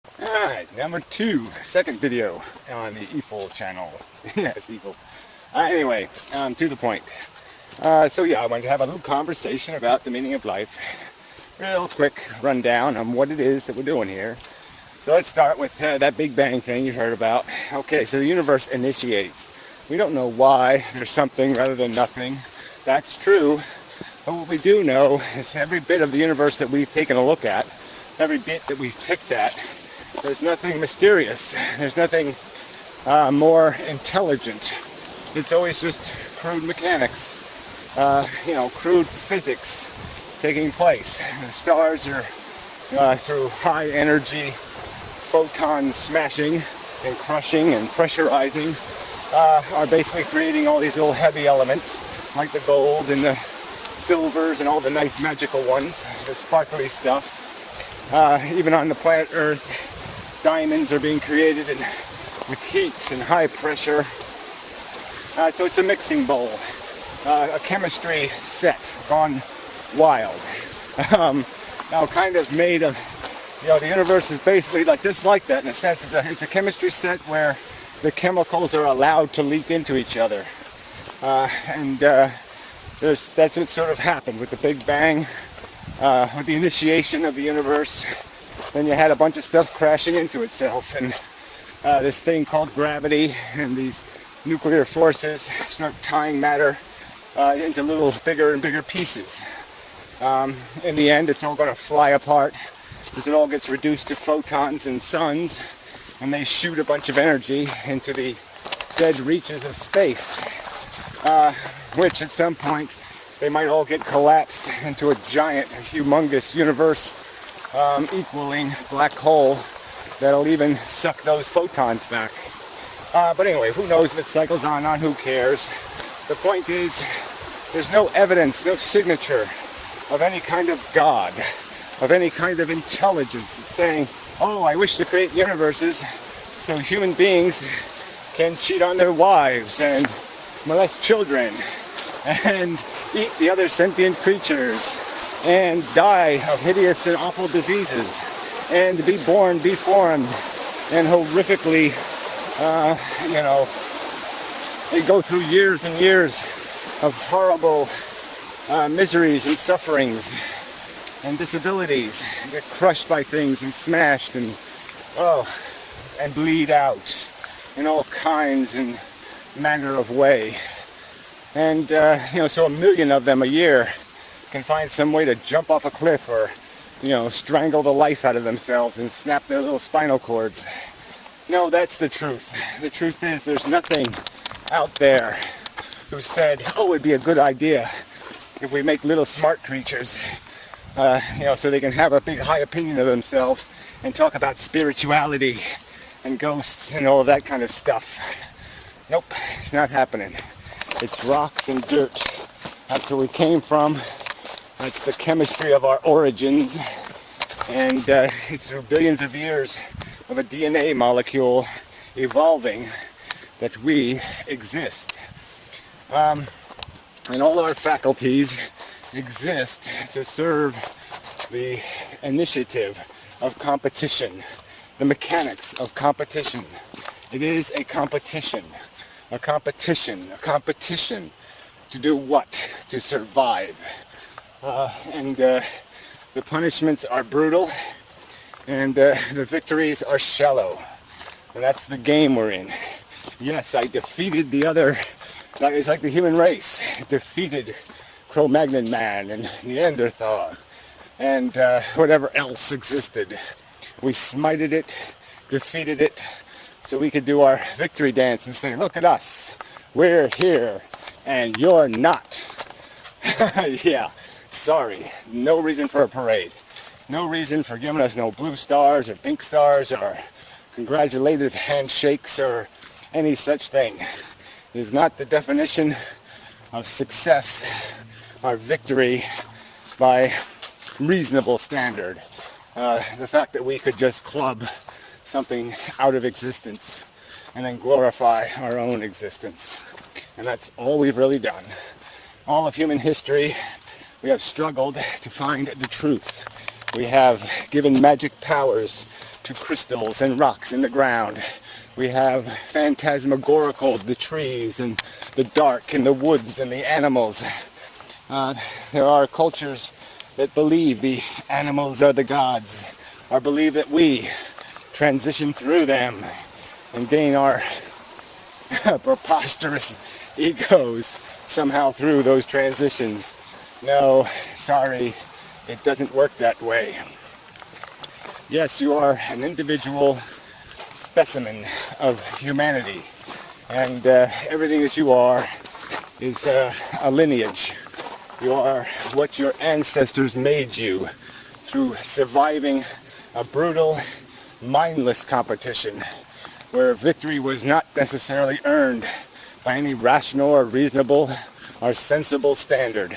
Alright, number 2, second video on the Efilist channel. Yes, Efilist. Anyway, to the point. So yeah, I wanted to have a little conversation about the meaning of life. Real quick rundown on what it is that we're doing here. So let's start with that Big Bang thing you've heard about. Okay, so the universe initiates. We don't know why there's something rather than nothing. That's true. But what we do know is every bit of the universe that we've taken a look at, every bit that we've picked at, there's nothing mysterious. There's nothing more intelligent. It's always just crude mechanics, crude physics taking place. The stars are, through high energy photon smashing and crushing and pressurizing, are basically creating all these little heavy elements like the gold and the silvers and all the nice magical ones, the sparkly stuff. Even on the planet Earth, diamonds are being created with heat and high pressure. So it's a mixing bowl, a chemistry set gone wild. Now kind of made of, the universe is basically just like that in a sense. It's a chemistry set where the chemicals are allowed to leak into each other. That's what sort of happened with the Big Bang, with the initiation of the universe. Then you had a bunch of stuff crashing into itself, and this thing called gravity and these nuclear forces start tying matter into little bigger and bigger pieces. In the end, it's all going to fly apart because it all gets reduced to photons and suns, and they shoot a bunch of energy into the dead reaches of space, which at some point they might all get collapsed into a giant, humongous universe equaling black hole that'll even suck those photons back. But anyway, who knows if it cycles on, who cares? The point is, there's no evidence, no signature of any kind of God, of any kind of intelligence that's saying, oh, I wish to create universes so human beings can cheat on their wives and molest children and eat the other sentient creatures and die of hideous and awful diseases and be born deformed and horrifically, they go through years and years of horrible miseries and sufferings and disabilities, and get crushed by things and smashed and bleed out in all kinds and manner of way. And, so 1 million of them a year can find some way to jump off a cliff or, strangle the life out of themselves and snap their little spinal cords. No, that's the truth. The truth is there's nothing out there who said, oh, it'd be a good idea if we make little smart creatures, so they can have a big high opinion of themselves and talk about spirituality and ghosts and all of that kind of stuff. Nope, it's not happening. It's rocks and dirt. That's where we came from. That's the chemistry of our origins. And it's through billions of years of a DNA molecule evolving that we exist. And all our faculties exist to serve the initiative of competition, the mechanics of competition. It is a competition. A competition to do what? To survive. And the punishments are brutal, and the victories are shallow. And that's the game we're in. Yes, I defeated the other, it's like the human race. I defeated Cro-Magnon man and Neanderthal and whatever else existed. We smited it, defeated it, so we could do our victory dance and say, look at us, we're here, and you're not. Yeah, sorry, no reason for a parade. No reason for giving us no blue stars or pink stars or congratulative handshakes or any such thing. It is not the definition of success or victory by reasonable standard. The fact that we could just club something out of existence and then glorify our own existence. And that's all we've really done. All of human history, we have struggled to find the truth. We have given magic powers to crystals and rocks in the ground. We have phantasmagorical, the trees and the dark and the woods and the animals. There are cultures that believe the animals are the gods, or believe that we transition through them and gain our preposterous egos somehow through those transitions. No, sorry, it doesn't work that way. Yes, you are an individual specimen of humanity, and everything that you are is a lineage. You are what your ancestors made you through surviving a brutal, mindless competition where victory was not necessarily earned by any rational or reasonable or sensible standard.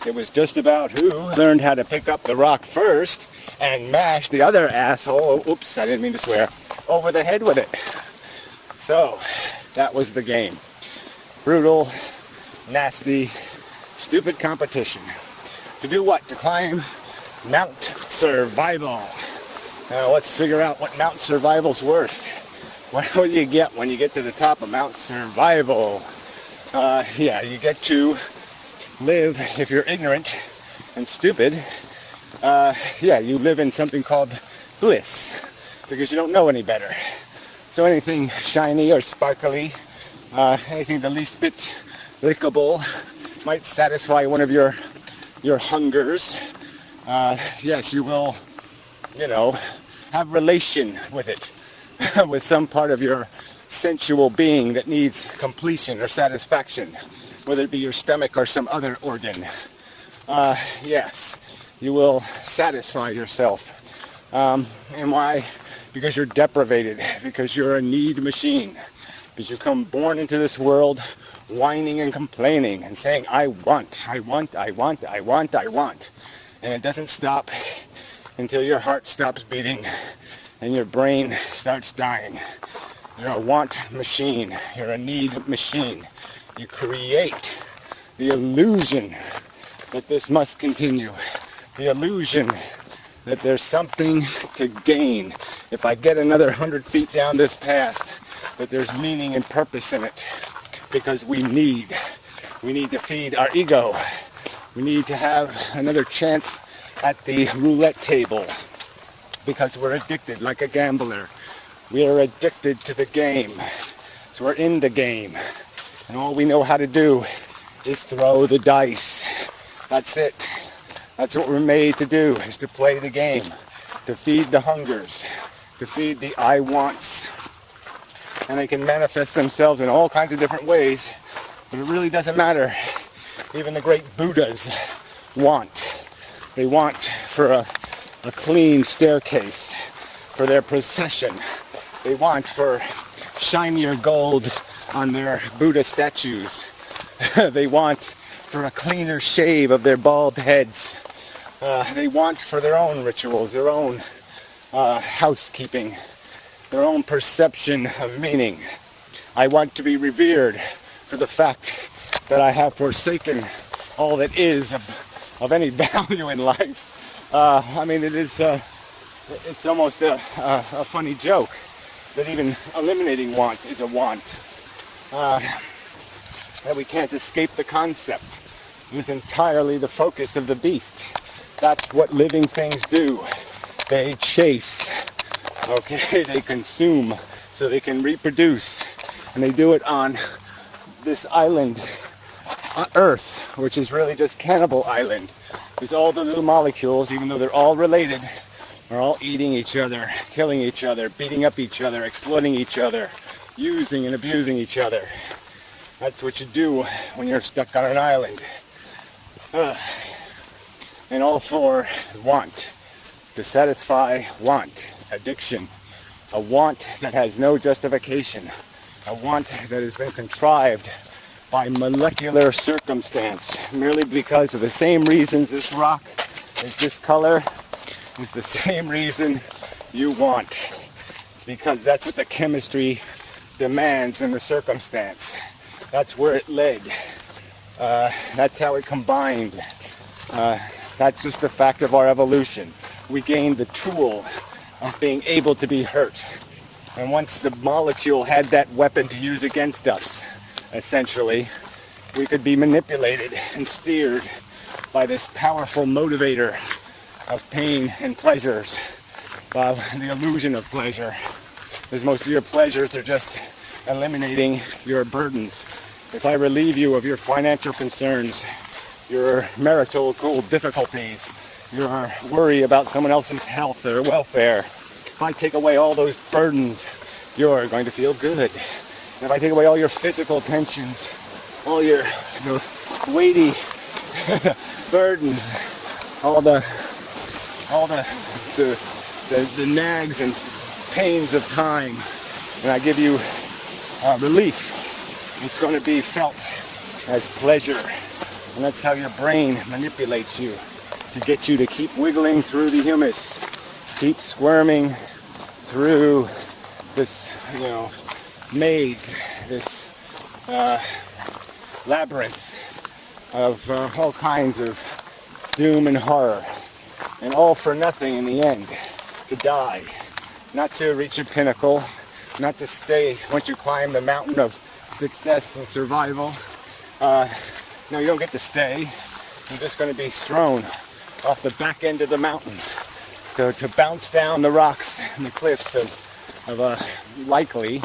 It was just about who learned how to pick up the rock first and mash the other asshole, oops, I didn't mean to swear, over the head with it. So, that was the game. Brutal, nasty, stupid competition. To do what? To climb Mount Survival. Now let's figure out what Mount Survival's worth. What do you get when you get to the top of Mount Survival? Yeah, you get to live, if you're ignorant and stupid, yeah, you live in something called bliss, because you don't know any better. So anything shiny or sparkly, anything the least bit lickable might satisfy one of your hungers. Yes, you will, you know, have relation with it, with some part of your sensual being that needs completion or satisfaction, whether it be your stomach or some other organ. Yes, you will satisfy yourself. And why? Because you're deprivated, because you're a need machine, because you come born into this world whining and complaining and saying, I want, I want, I want, I want, I want. And it doesn't stop until your heart stops beating and your brain starts dying. You're a want machine. You're a need machine. You create the illusion that this must continue. The illusion that there's something to gain. If I get another 100 feet down this path, that there's meaning and purpose in it. Because we need to feed our ego. We need to have another chance at the roulette table. Because we're addicted like a gambler. We are addicted to the game. So we're in the game. And all we know how to do is throw the dice. That's it. That's what we're made to do, is to play the game. To feed the hungers. To feed the I wants. And they can manifest themselves in all kinds of different ways. But it really doesn't matter. Even the great Buddhas want. They want for a clean staircase. For their procession. They want for shinier gold on their Buddha statues. They want for a cleaner shave of their bald heads. They want for their own rituals, their own housekeeping, their own perception of meaning. I want to be revered for the fact that I have forsaken all that is of any value in life. I mean, it's almost a funny joke that even eliminating want is a want. That we can't escape the concept. It is entirely the focus of the beast. That's what living things do. They chase. Okay, they consume so they can reproduce. And they do it on this island, Earth, which is really just Cannibal Island. Because all the little molecules, even though they're all related, are all eating each other, killing each other, beating up each other, exploiting each other, using and abusing each other. That's what you do when you're stuck on an island. And all for want. To satisfy want. Addiction. A want that has no justification. A want that has been contrived by molecular circumstance. Merely because of the same reasons this rock is this color is the same reason you want. It's because that's what the chemistry demands in the circumstance. That's where it led. That's how it combined. That's just the fact of our evolution. We gained the tool of being able to be hurt. And once the molecule had that weapon to use against us, essentially, we could be manipulated and steered by this powerful motivator of pain and pleasures, the illusion of pleasure. Because most of your pleasures are just eliminating your burdens. If I relieve you of your financial concerns, your marital difficulties, your worry about someone else's health or welfare, if I take away all those burdens, you're going to feel good. And if I take away all your physical tensions, all your weighty burdens, all the nags and pains of time, and I give you relief, it's going to be felt as pleasure. And that's how your brain manipulates you, to get you to keep wiggling through the humus, keep squirming through this, maze, this labyrinth of all kinds of doom and horror, and all for nothing in the end, to die, not to reach a pinnacle, not to stay once you climb the mountain of success and survival. No, you don't get to stay. You're just going to be thrown off the back end of the mountain to bounce down the rocks and the cliffs of likely,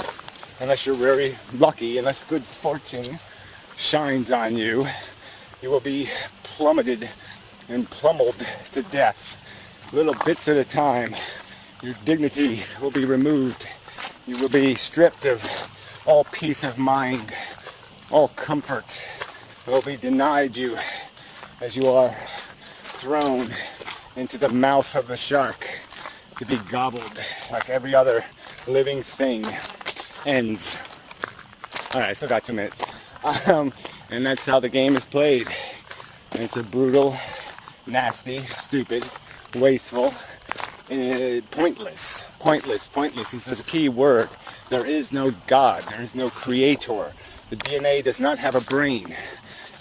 unless you're very lucky, unless good fortune shines on you, you will be plummeted and pummeled to death, little bits at a time. Your dignity will be removed. You will be stripped of all peace of mind, all comfort will be denied you as you are thrown into the mouth of the shark to be gobbled like every other living thing ends. All right, I still got 2 minutes. And that's how the game is played. And it's a brutal, nasty, stupid, wasteful, pointless. This is a key word. There is no God. There is no creator. The DNA does not have a brain.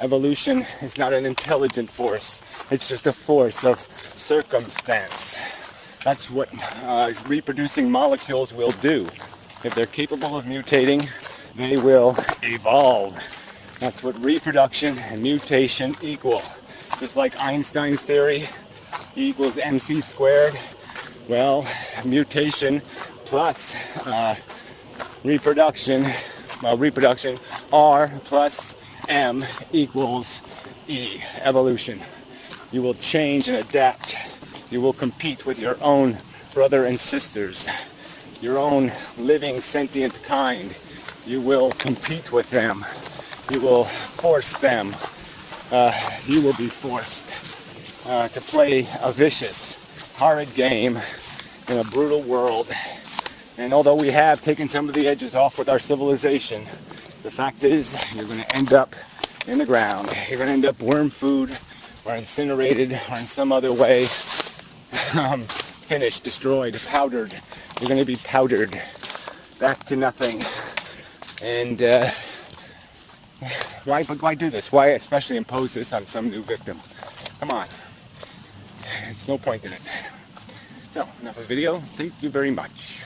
Evolution is not an intelligent force. It's just a force of circumstance. That's what reproducing molecules will do. If they're capable of mutating, they will evolve. That's what reproduction and mutation equal. Just like Einstein's theory, E equals mc squared. Well, mutation plus reproduction, R plus M equals E, evolution. You will change and adapt. You will compete with your own brother and sisters, your own living sentient kind. You will compete with them. You will force them. You will be forced to play a vicious, horrid game in a brutal world. And although we have taken some of the edges off with our civilization, the fact is you're going to end up in the ground. You're going to end up worm food or incinerated or in some other way finished, destroyed, powdered. You're going to be powdered back to nothing. And why do this? Why especially impose this on some new victim? Come on. It's no point in it. So, enough of the video. Thank you very much.